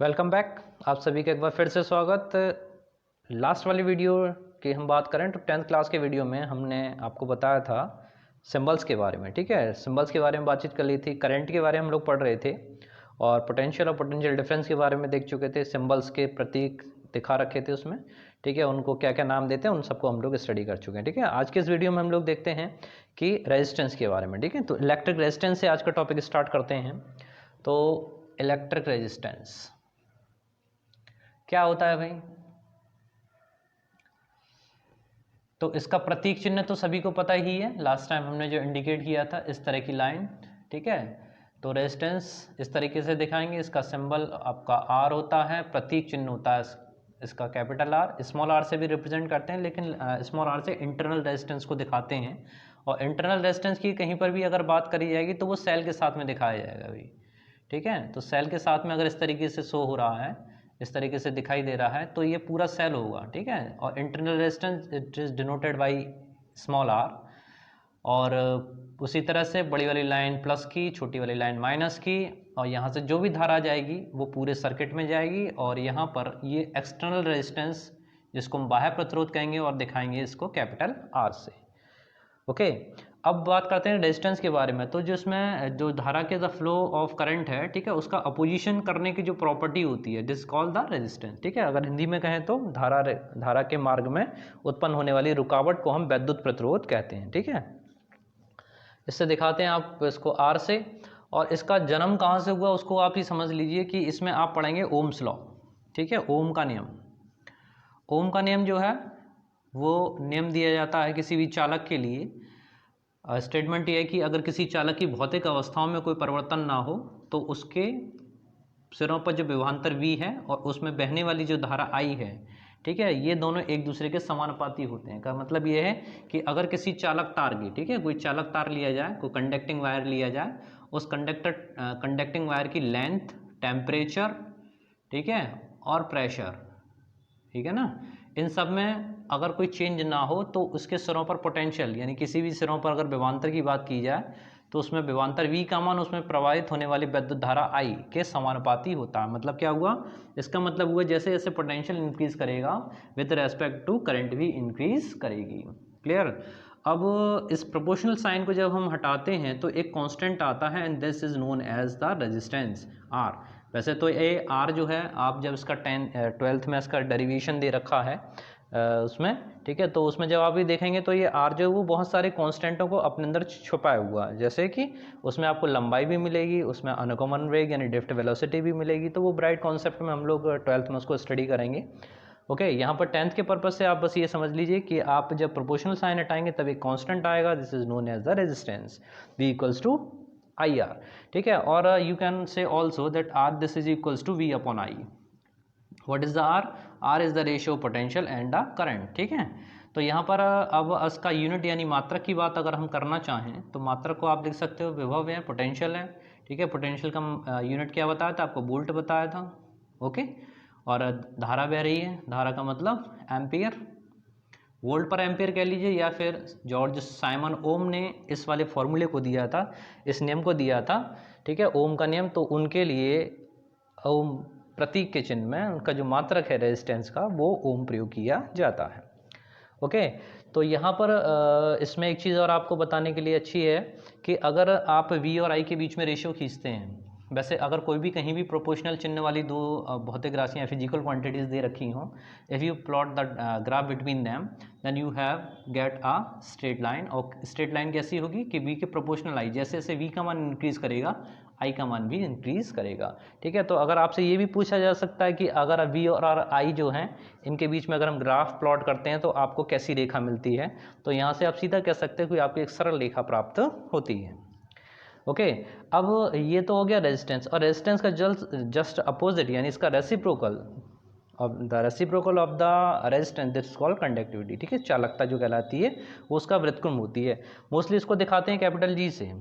Welcome back. आप सभी का एक बार फिर से स्वागत। लास्ट वाली वीडियो की हम बात करें तो 10th क्लास के वीडियो में हमने आपको बताया था सिंबल्स के बारे में। ठीक है, सिंबल्स के बारे में बातचीत कर ली थी, करंट के बारे में हम लोग पढ़ रहे थे और पोटेंशियल डिफरेंस के बारे में देख चुके थे। सिंबल्स के प्रतीक दिखा रखे थे उसमें। ठीक है, उनको क्या क्या नाम देते हैं उन सबको हम लोग स्टडी कर चुके हैं। ठीक है, आज के इस वीडियो में हम लोग देखते हैं कि रेजिस्टेंस के बारे में। ठीक है, तो इलेक्ट्रिक रेजिस्टेंस से आज का टॉपिक स्टार्ट करते हैं। तो इलेक्ट्रिक रेजिस्टेंस क्या होता है भाई? तो इसका प्रतीक चिन्ह तो सभी को पता ही है, लास्ट टाइम हमने जो इंडिकेट किया था इस तरह की लाइन। ठीक है, तो रेजिस्टेंस इस तरीके से दिखाएंगे। इसका सिंबल आपका आर होता है, प्रतीक चिन्ह होता है इसका कैपिटल आर। स्मॉल आर से भी रिप्रेजेंट करते हैं, लेकिन स्मॉल आर से इंटरनल रेजिस्टेंस को दिखाते हैं। और इंटरनल रेजिस्टेंस की कहीं पर भी अगर बात करी जाएगी तो वो सेल के साथ में दिखाया जाएगा भाई। ठीक है, तो सेल के साथ में अगर इस तरीके से शो हो रहा है, इस तरीके से दिखाई दे रहा है, तो ये पूरा सेल होगा। ठीक है, और internal resistance it is denoted by small R. और उसी तरह से बड़ी वाली लाइन प्लस की, छोटी वाली लाइन माइनस की, और यहाँ से जो भी धारा जाएगी वो पूरे सर्किट में जाएगी। और यहाँ पर ये एक्सटर्नल रेजिस्टेंस जिसको हम बाह्य प्रतिरोध कहेंगे और दिखाएंगे इसको कैपिटल आर से। ओके, अब बात करते हैं रेजिस्टेंस के बारे में। तो जो इसमें जो धारा के द फ्लो ऑफ करंट है, ठीक है, उसका अपोजिशन करने की जो प्रॉपर्टी होती है दिस कॉल्ड द रेजिस्टेंस। ठीक है, अगर हिंदी में कहें तो धारा के मार्ग में उत्पन्न होने वाली रुकावट को हम वैद्युत प्रतिरोध कहते हैं। ठीक है, इससे दिखाते हैं आप इसको आर से। और इसका जन्म कहाँ से हुआ उसको आप ही समझ लीजिए कि इसमें आप पढ़ेंगे ओम्स लॉ। ठीक है, ओम का नियम। ओम का नियम जो है वो नियम दिया जाता है किसी भी चालक के लिए। स्टेटमेंट ये है कि अगर किसी चालक की भौतिक अवस्थाओं में कोई परिवर्तन ना हो तो उसके सिरों पर जो विभवांतर V है और उसमें बहने वाली जो धारा I है, ठीक है, ये दोनों एक दूसरे के समानुपाती होते हैं। का मतलब ये है कि अगर किसी चालक तार की, ठीक है, कोई चालक तार लिया जाए, कोई कंडक्टिंग वायर लिया जाए, उस कंडक्टिंग वायर की लेंथ, टेम्परेचर, ठीक है, और प्रेशर, ठीक है ना, इन सब में अगर कोई चेंज ना हो तो उसके सिरों पर पोटेंशियल, यानी किसी भी सिरों पर अगर विभवांतर की बात की जाए तो उसमें विभवांतर V का मान उसमें प्रवाहित होने वाली विद्युत धारा I के समानुपाती होता है। मतलब क्या हुआ? इसका मतलब हुआ जैसे जैसे पोटेंशियल इंक्रीज करेगा विद रेस्पेक्ट टू करंट भी इंक्रीज करेगी। क्लियर? अब इस प्रोपोर्शनल साइन को जब हम हटाते हैं तो एक कांस्टेंट आता है and this is known as the resistance R। वैसे तो ये R जो है, आप जब इसका 12th में इसका डेरिवेशन दे रखा है उसमें, ठीक है, तो उसमें जब आप भी देखेंगे तो ये R जो है वो बहुत सारे कांस्टेंटों को अपने अंदर छुपाया हुआ है। जैसे कि उसमें आपको लंबाई भी मिलेगी, उसमें अनुगमन वेग यानी ड्रिफ्ट वेलोसिटी भी मिलेगी। तो वो ब्राइट कॉन्सेप्ट में हम लोग 12th में उसको स्टडी करेंगे। ओके, यहाँ पर 10th के पर्पज से आप बस ये समझ लीजिए कि आप जब प्रोपोर्शनल साइन हटाएंगे तब एक कांस्टेंट आएगा, this is known as the resistance V equals to IR। ठीक है, और you can say also that R this is equals to V upon I। What is the R? R is the ratio potential and the current. ठीक है, तो यहाँ पर अब इसका यूनिट यानी मात्रक की बात अगर हम करना चाहें तो मात्रक को आप लिख सकते हो विभव है, पोटेंशियल है। ठीक है, पोटेंशियल का यूनिट क्या बताया था आपको? वोल्ट बताया था। ओके, और धारा बह रही है, धारा का मतलब एम्पियर, वोल्ट पर एम्पियर कह लीजिए, या फिर जॉर्ज साइमन ओम ने इस वाले फॉर्मूले को दिया था, इस नियम को दिया था। ठीक है, ओम का नियम, तो उनके लिए ओम प्रतीक के चिन्ह में उनका जो मात्रक है रेजिस्टेंस का वो ओम प्रयोग किया जाता है। ओके, तो यहाँ पर इसमें एक चीज़ और आपको बताने के लिए अच्छी है कि अगर आप V और I के बीच में रेशियो खींचते हैं, वैसे अगर कोई भी कहीं भी प्रोपोर्शनल चिन्ह वाली दो भौतिक राशियाँ फिजिकल क्वांटिटीज़ दे रखी हों, if you plot the graph between them then you have get a straight line. और स्ट्रेट लाइन कैसी होगी कि V के प्रोपोर्शनल I, जैसे जैसे V का मान इंक्रीज करेगा I का मान भी इंक्रीज करेगा। ठीक है, तो अगर आपसे ये भी पूछा जा सकता है कि अगर V और I जो हैं इनके बीच में अगर हम ग्राफ प्लॉट करते हैं तो आपको कैसी रेखा मिलती है, तो यहाँ से आप सीधा कह सकते हैं कि आपको एक सरल रेखा प्राप्त होती है। ओके, अब ये तो हो गया रेजिस्टेंस। और रेजिस्टेंस का जस्ट अपोजिट यानी इसका reciprocal of the resistance this is called conductivity. ठीक है, चालकता जो कहलाती है वो उसका व्युत्क्रम होती है। मोस्टली इसको दिखाते हैं कैपिटल G से।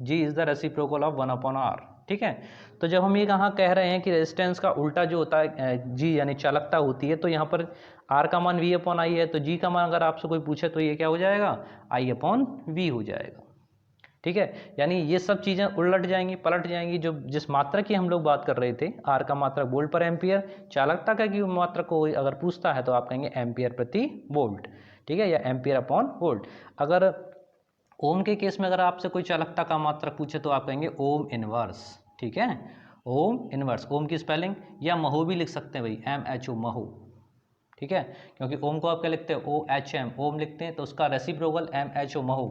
G is the reciprocal of 1 upon R। ठीक है, तो जब हम ये कहाँ कह रहे हैं कि रेजिस्टेंस का उल्टा जो होता है G यानी चालकता होती है, तो यहाँ पर R का मान V अपॉन I है, तो G का मान अगर आपसे कोई पूछे तो ये क्या हो जाएगा? I अपॉन V हो जाएगा। ठीक है, यानी ये सब चीज़ें उलट जाएंगी, पलट जाएंगी। जो जिस मात्रा की हम लोग बात कर रहे थे, आर का मात्रक वोल्ट पर एम्पियर, चालकता का की मात्रक को अगर पूछता है तो आप कहेंगे एम्पियर प्रति वोल्ट, ठीक है, या एम्पियर अपॉन वोल्ट। अगर ओम के केस में अगर आपसे कोई चालकता का मात्रक पूछे तो आप कहेंगे ओम इनवर्स, ठीक है, ओम इनवर्स। ओम की स्पेलिंग या महो भी लिख सकते हैं भाई, MHO महो, ठीक है, क्योंकि ओम को आप क्या लिखते हैं, OHM ओम लिखते हैं, तो उसका रेसिप्रोकल MHO महो,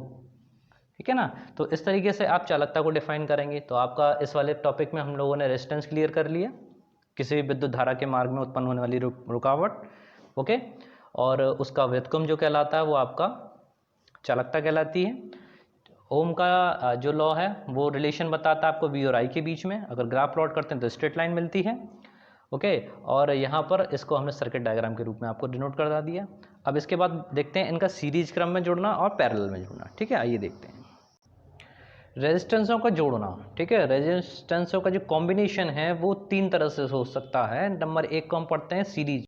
ठीक है ना। तो इस तरीके से आप चालकता को डिफाइन करेंगे। तो आपका इस वाले टॉपिक में हम लोगों ने रेजिस्टेंस क्लियर कर लिया, किसी भी विद्युत धारा के मार्ग में उत्पन्न होने वाली रुकावट, ओके, और उसका व्युत्क्रम जो कहलाता है वो आपका चालकता कहलाती है। ओम का जो लॉ है वो रिलेशन बताता है आपको V और I के बीच में, अगर ग्राफ प्लॉट करते हैं तो स्ट्रेट लाइन मिलती है, ओके, और यहाँ पर इसको हमने सर्किट डायग्राम के रूप में आपको डिनोट कर दिया। अब इसके बाद देखते हैं इनका सीरीज क्रम में जुड़ना और पैरेलल में जुड़ना, ठीक है, आइए देखते हैं। रेजिस्टेंसों का जोड़ना, ठीक है, रेजिस्टेंसों का जो कॉम्बिनेशन है वो तीन तरह से हो सकता है। नंबर 1 को हम पढ़ते हैं सीरीज